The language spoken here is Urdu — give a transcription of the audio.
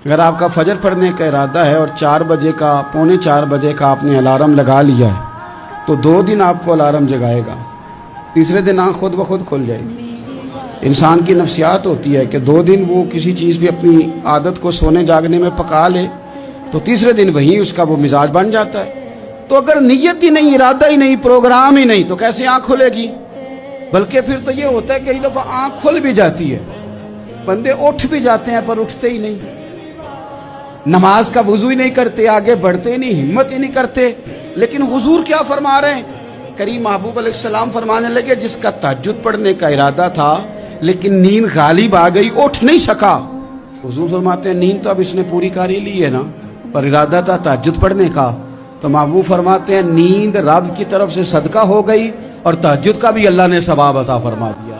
اگر آپ کا فجر پڑھنے کا ارادہ ہے اور 4 بجے کا 3:45 بجے کا آپ نے الارم لگا لیا ہے تو 2 دن آپ کو الارم جگائے گا، تیسرے دن آنکھ خود بخود کھل جائے گی۔ انسان کی نفسیات ہوتی ہے کہ 2 دن وہ کسی چیز بھی اپنی عادت کو سونے جاگنے میں پکا لے تو تیسرے دن وہیں اس کا وہ مزاج بن جاتا ہے۔ تو اگر نیت ہی نہیں، ارادہ ہی نہیں، پروگرام ہی نہیں تو کیسے آنکھ کھلے گی؟ بلکہ پھر تو یہ ہوتا ہے کہ کئی دفعہ آنکھ کھل بھی جاتی ہے، بندے اٹھ بھی جاتے ہیں پر اٹھتے ہی نہیں، نماز کا وضو ہی نہیں کرتے، آگے بڑھتے ہی نہیں، ہمت ہی نہیں کرتے۔ لیکن حضور کیا فرما رہے ہیں؟ کریم محبوب علیہ السلام فرمانے لگے جس کا تہجد پڑھنے کا ارادہ تھا لیکن نیند غالب آ گئی، اٹھ نہیں سکا۔ حضور فرماتے ہیں نیند تو اب اس نے پوری کر ہی لی ہے نا، پر ارادہ تھا تہجد پڑھنے کا۔ تو محبوب فرماتے ہیں نیند رب کی طرف سے صدقہ ہو گئی اور تہجد کا بھی اللہ نے ثواب عطا فرما دیا۔